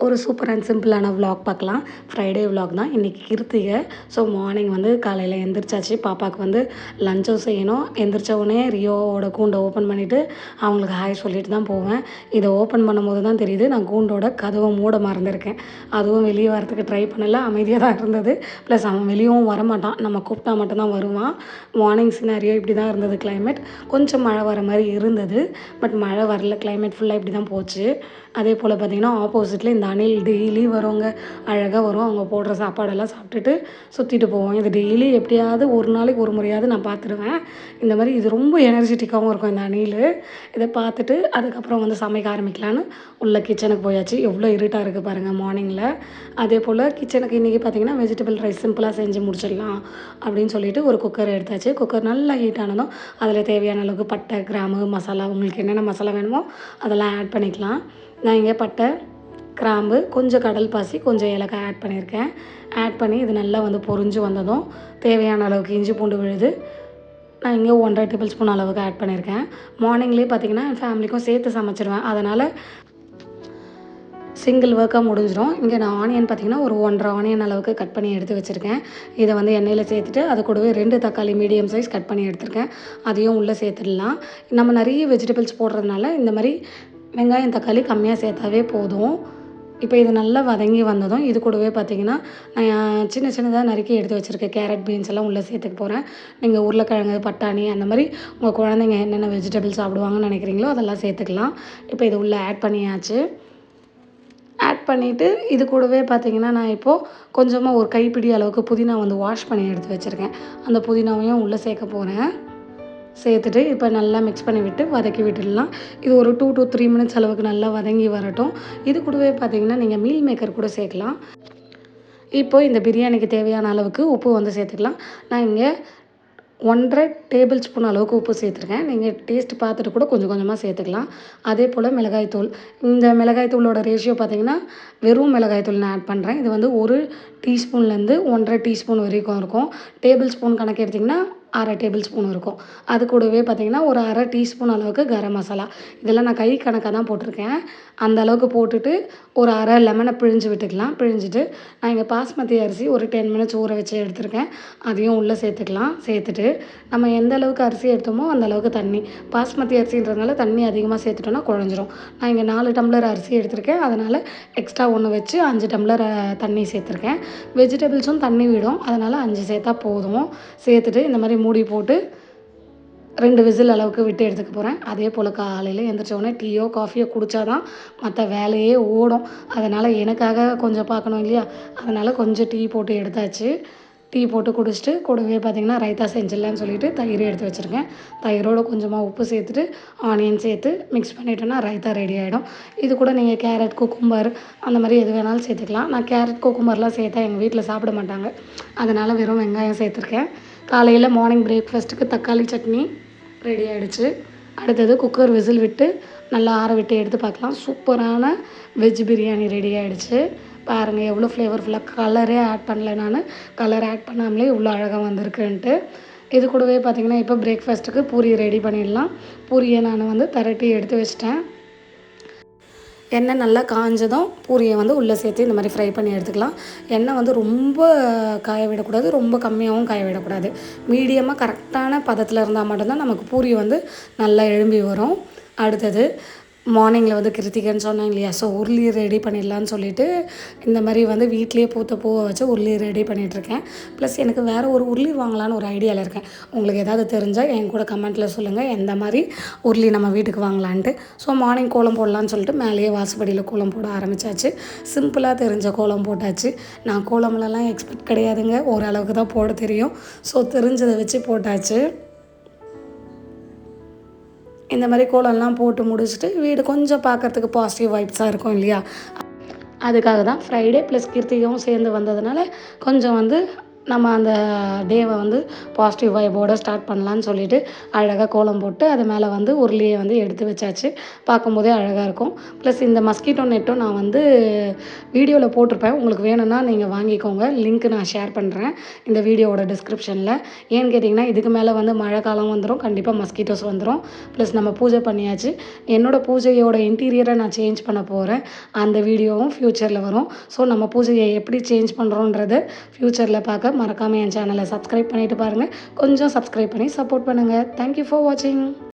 ஒரு super and சிம்பிளான vlog பார்க்கலாம். ஃப்ரைடே விலாக் தான். இன்றைக்கி கிருத்திகை. ஸோ மார்னிங் வந்து காலையில் எந்திரிச்சாச்சு. பாப்பாவுக்கு வந்து லஞ்சும் செய்யணும். எந்திரிச்ச உடனே ரியோவோட கூண்டை ஓப்பன் பண்ணிவிட்டு அவங்களுக்கு ஹாய் சொல்லிட்டு தான் போவேன். இதை ஓப்பன் பண்ணும்போது தான் தெரியுது நான் கூண்டோட கதவை மூட மறந்துருக்கேன். அதுவும் வெளியே வரத்துக்கு ட்ரை பண்ணல. அமைதியாக தான் இருந்தது. ப்ளஸ் அவன் வெளியவும் வரமாட்டான். நம்ம கூப்பிட்டா மட்டும்தான் வருவான். மார்னிங் சினாரியோ இப்படி தான் இருந்தது கிளைமேட். கொஞ்சம் மழை வர மாதிரி இருந்தது. பட் மழை வரல. கிளைமேட் ஃபுல்லாக இப்படி தான் போச்சு. அதே போல் பார்த்திங்கன்னா ஆப்போசிட்டில் இந்த அணில் டெய்லி வருவாங்க. அழகாக வரும். அவங்க போடுற சாப்பாடெல்லாம் சாப்பிட்டுட்டு சுற்றிட்டு போவோம். இது டெய்லி எப்படியாவது ஒரு நாளைக்கு ஒரு முறையாவது நான் பார்த்துருவேன். இந்த மாதிரி இது ரொம்ப எனர்ஜெட்டிக்காகவும் இருக்கும் இந்த அணில். இதை பார்த்துட்டு அதுக்கப்புறம் வந்து சமைக்க ஆரம்பிக்கலான்னு உள்ள கிச்சனுக்கு போயாச்சு. எவ்வளோ இருட்டாக இருக்குது பாருங்கள் மார்னிங்கில். அதே போல் கிச்சனுக்கு இன்றைக்கி பார்த்திங்கன்னா வெஜிடபிள் ரைஸ் சிம்பிளாக செஞ்சு முடிச்சிடலாம் அப்படின்னு சொல்லிட்டு ஒரு குக்கர் எடுத்தாச்சு. குக்கர் நல்லா ஹீட் ஆனதும் அதில் தேவையான அளவுக்கு பட்டை, கிராம்பு, மசாலா உங்களுக்கு என்னென்ன மசாலா வேணுமோ அதெல்லாம் ஆட் பண்ணிக்கலாம். நான் இங்கே பட்டை, கிராம்பு, கொஞ்சம் கடல் பாசி, கொஞ்சம் ஏலக்காய் ஆட் பண்ணியிருக்கேன். ஆட் பண்ணி இது நல்லா வந்து பொரிஞ்சு வந்ததும் தேவையான அளவுக்கு இஞ்சி பூண்டு விழுது நான் இங்கே 1.5 டேபிள் ஸ்பூன் அளவுக்கு ஆட் பண்ணியிருக்கேன். மார்னிங்லேயே பார்த்திங்கன்னா என் ஃபேமிலிக்கும் சேர்த்து சமைச்சிடுவேன். அதனால் சிங்கிள் ஒர்க்காக முடிஞ்சிடும். இங்கே நான் ஆனியன் பார்த்திங்கன்னா ஒரு 1.5 ஆனியன் அளவுக்கு கட் பண்ணி எடுத்து வச்சுருக்கேன். இதை வந்து எண்ணெயில் சேர்த்துட்டு அது கூடவே 2 தக்காளி மீடியம் சைஸ் கட் பண்ணி எடுத்துருக்கேன். அதையும் உள்ளே சேர்த்துடலாம். நம்ம நிறைய வெஜிடபிள்ஸ் போடுறதுனால இந்த மாதிரி வெங்காயம் தக்காளி கம்மியாக சேர்த்தாவே போதும். இப்போ இது நல்லா வதங்கி வந்ததும் இது கூடவே பார்த்திங்கன்னா நான் சின்ன சின்னதாக நறுக்கி எடுத்து வச்சுருக்கேன். கேரட், பீன்ஸ் எல்லாம் உள்ளே சேர்த்துக்க போகிறேன். நீங்கள் உருளைக்கிழங்கு, பட்டாணி அந்த மாதிரி உங்கள் குழந்தைங்க என்னென்ன வெஜிடபிள்ஸ் சாப்பிடுவாங்கன்னு நினைக்கிறீங்களோ அதெல்லாம் சேர்த்துக்கலாம். இப்போ இது உள்ளே ஆட் பண்ணியாச்சு. ஆட் பண்ணிவிட்டு இது கூடவே பார்த்திங்கன்னா நான் இப்போது கொஞ்சமாக ஒரு கைப்பிடி அளவுக்கு புதினா வந்து வாஷ் பண்ணி எடுத்து வச்சுருக்கேன். அந்த புதினாவையும் உள்ளே சேர்க்க போகிறேன். சேர்த்துட்டு இப்போ நல்லா மிக்ஸ் பண்ணி விட்டு வதக்கி விட்டுடலாம். இது ஒரு 2 to 3 மினிட்ஸ் அளவுக்கு நல்லா வதங்கி வரட்டும். இது கூடவே பார்த்திங்கன்னா நீங்கள் மீல் மேக்கர் கூட சேர்க்கலாம். இப்போது இந்த பிரியாணிக்கு தேவையான அளவுக்கு உப்பு வந்து சேர்த்துக்கலாம். நான் இங்கே 1.5 டேபிள் ஸ்பூன் அளவுக்கு உப்பு சேர்த்துருக்கேன். நீங்கள் டேஸ்ட் பார்த்துட்டு கூட கொஞ்சம் கொஞ்சமாக சேர்த்துக்கலாம். அதே போல் மிளகாய்த்தூள். இந்த மிளகாய்த்தூளோட ரேஷியோ பார்த்திங்கன்னா வெறும் மிளகாய்த்தூள் நான் ஆட் பண்ணுறேன். இது வந்து 1 டீஸ்பூன்லேருந்து 1.5 டீஸ்பூன் வரைக்கும் இருக்கும். டேபிள் ஸ்பூன் கணக்கு எடுத்திங்கன்னா 1/2 டேபிள் ஸ்பூன் இருக்கும். அது கூடவே பார்த்திங்கன்னா ஒரு 1/2 டீஸ்பூன் அளவுக்கு கரம் மசாலா. இதெல்லாம் நான் கை கணக்காக தான் போட்டிருக்கேன். அந்த அளவுக்கு போட்டுட்டு ஒரு 1/2 லெமனை பிழிஞ்சு விட்டுக்கலாம். பிழிஞ்சிட்டு நான் இங்கே பாஸ்மதி அரிசி ஒரு 10 மினிட்ஸ் ஊற வச்சு எடுத்துருக்கேன். அதையும் உள்ளே சேர்த்துக்கலாம். சேர்த்துட்டு நம்ம எந்த அளவுக்கு அரிசி எடுத்தோமோ அந்த அளவுக்கு தண்ணி. பாஸ்மதி அரிசின்றதுனால தண்ணி அதிகமாக சேர்த்துட்டோன்னா குழஞ்சிரும். நான் இங்கே 4 டம்ளர் அரிசி எடுத்திருக்கேன். அதனால் எக்ஸ்ட்ரா 1 வச்சு 5 டம்ளர் தண்ணி சேர்த்துருக்கேன். வெஜிடபிள்ஸும் தண்ணி விடும். அதனால் 5 சேர்த்தா போதும். சேர்த்துட்டு இந்த மாதிரி மூடி போட்டு 2 விசில் அளவுக்கு விட்டு எடுத்துக்க போகிறேன். அதே போல் காலையில் எந்திரிச்ச உடனே டீயோ காஃபியோ குடித்தா தான் மற்ற வேலையே ஓடும். அதனால் எனக்காக கொஞ்சம் பார்க்கணும் இல்லையா? அதனால் கொஞ்சம் டீ போட்டு எடுத்தாச்சு. டீ போட்டு குடிச்சிட்டு கூடவே பார்த்திங்கன்னா ரைத்தா செஞ்சிடலான்னு சொல்லிட்டு தயிர் எடுத்து வச்சுருக்கேன். தயிரோடு கொஞ்சமாக உப்பு சேர்த்துட்டு ஆனியன் சேர்த்து மிக்ஸ் பண்ணிட்டோன்னா ரைத்தா ரெடி ஆகிடும். இது கூட நீங்கள் கேரட், குக்கும்பர் அந்த மாதிரி எது வேணாலும் சேர்த்துக்கலாம். நான் கேரட், குக்கும்பர்லாம் சேர்த்தா எங்கள் வீட்டில் சாப்பிட மாட்டாங்க. அதனால் வெறும் வெங்காயம் சேர்த்துருக்கேன். காலையில் மார்னிங் பிரேக்ஃபாஸ்ட்டுக்கு தக்காளி சட்னி ரெடி ஆகிடுச்சு. அடுத்தது குக்கர் விசில் விட்டு நல்லா ஆற விட்டு எடுத்து பார்க்கலாம். சூப்பரான வெஜ் பிரியாணி ரெடி ஆகிடுச்சு. பாருங்கள் எவ்வளோ ஃப்ளேவர்ஃபுல்லாக. கலரே ஆட் பண்ணல நான். கலர் ஆட் பண்ணாமலே இவ்வளோ அழகாக வந்திருக்குன்ட்டு. இது கூடவே பார்த்திங்கன்னா இப்போ பிரேக்ஃபாஸ்ட்டுக்கு பூரி ரெடி பண்ணிடலாம். பூரியை நான் வந்து திரட்டி எடுத்து வச்சிட்டேன். எண்ணெய் நல்லா காஞ்சதும் பூரியை வந்து உள்ளே சேர்த்து இந்த மாதிரி ஃப்ரை பண்ணி எடுத்துக்கலாம். எண்ணெய் வந்து ரொம்ப காய விடக்கூடாது, ரொம்ப கம்மியாகவும் காய விடக்கூடாது. மீடியமாக கரெக்டான பதத்தில் இருந்தால் மட்டும்தான் நமக்கு பூரி வந்து நல்லா எழும்பி வரும். அடுத்தது மார்னிங்கில் வந்து கிருத்திகைன்னு சொன்னேன் இல்லையா? ஸோ உருளி ரெடி பண்ணிடலான்னு சொல்லிட்டு இந்த மாதிரி வந்து வீட்லேயே பூத்த பூவை வச்சு உருளி ரெடி பண்ணிகிட்ருக்கேன். ப்ளஸ் எனக்கு வேறு ஒரு உருளி வாங்கலான்னு ஒரு ஐடியாவில் இருக்கேன். உங்களுக்கு ஏதாவது தெரிஞ்சால் என் கூட கமெண்ட்டில் சொல்லுங்கள் எந்த மாதிரி உருளி நம்ம வீட்டுக்கு வாங்கலான்ட்டு. ஸோ மார்னிங் கோலம் போடலான்னு சொல்லிட்டு மேலேயே வாசப்படியில் கோலம் போட ஆரம்பித்தாச்சு. சிம்பிளாக தெரிஞ்ச கோலம் போட்டாச்சு. நான் கோலம்லலாம் எக்ஸ்பெக்ட் கிடையாதுங்க. ஓரளவுக்கு தான் போட தெரியும். ஸோ தெரிஞ்சதை வச்சு போட்டாச்சு. இந்த மாதிரி கோலம்லாம் போட்டு முடிச்சுட்டு வீடு கொஞ்சம் பார்க்குறதுக்கு பாசிட்டிவ் வைப்ஸாக இருக்கும் இல்லையா? அதுக்காக தான் ஃப்ரைடே ப்ளஸ் கிருத்திகையும் சேர்ந்து வந்ததுனால கொஞ்சம் வந்து நம்ம அந்த டேவை வந்து பாசிட்டிவ் வைபோட ஸ்டார்ட் பண்ணலான்னு சொல்லிட்டு அழகாக கோலம் போட்டு அது மேலே வந்து உருளியை வந்து எடுத்து வச்சாச்சு. பார்க்கும்போதே அழகாக இருக்கும். ப்ளஸ் இந்த மஸ்கிட்டோ நெட்டும் நான் வந்து வீடியோவில் போட்டிருப்பேன். உங்களுக்கு வேணும்னா நீங்கள் வாங்கிக்கோங்க. லிங்க் நான் ஷேர் பண்ணுறேன் இந்த வீடியோவோட டிஸ்கிரிப்ஷனில். ஏன்னு கேட்டிங்கன்னா இதுக்கு மேலே வந்து மழை காலம் வந்துடும், கண்டிப்பாக மஸ்கிட்டோஸ் வந்துடும். ப்ளஸ் நம்ம பூஜை பண்ணியாச்சு. என்னோடய பூஜையோட இன்டீரியரை நான் சேஞ்ச் பண்ண போகிறேன். அந்த வீடியோவும் ஃப்யூச்சரில் வரும். ஸோ நம்ம பூஜையை எப்படி சேஞ்ச் பண்ணுறோன்றத ஃப்யூச்சரில் பார்க்க மறக்காமல் என் சேனலை சப்ஸ்கிரைப் பண்ணிவிட்டு பாருங்கள். கொஞ்சம் சப்ஸ்கிரைப் பண்ணி சப்போர்ட் பண்ணுங்கள். தேங்க்யூ ஃபார் வாட்சிங்.